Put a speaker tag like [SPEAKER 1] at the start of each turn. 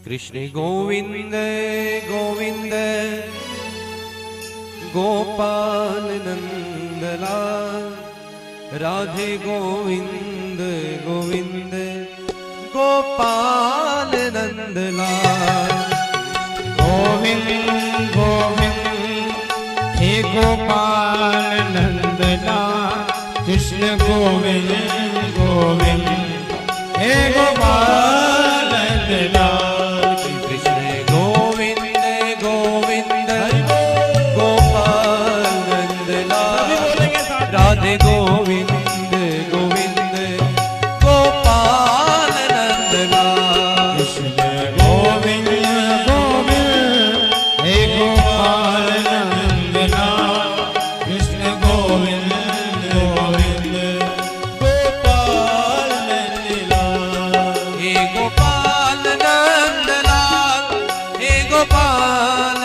[SPEAKER 1] Krishna Govind Govind Gopal Nandlal, Radhe Govind Govind Gopal Nandlal.
[SPEAKER 2] Govind Govind हे Gopal Nandlal, Krishna Govind Govind हे Gopal Nandlal.
[SPEAKER 1] Krishna Govind Govind Gopal Nandlal, Radhe Govind Govind Gopal Nandlal.
[SPEAKER 2] Krishna Govind Govind हे Gopal Nandlal, Krishna Govind Govind Gopal Nandlal.
[SPEAKER 1] हे Gopal Nandlal, हे Gopal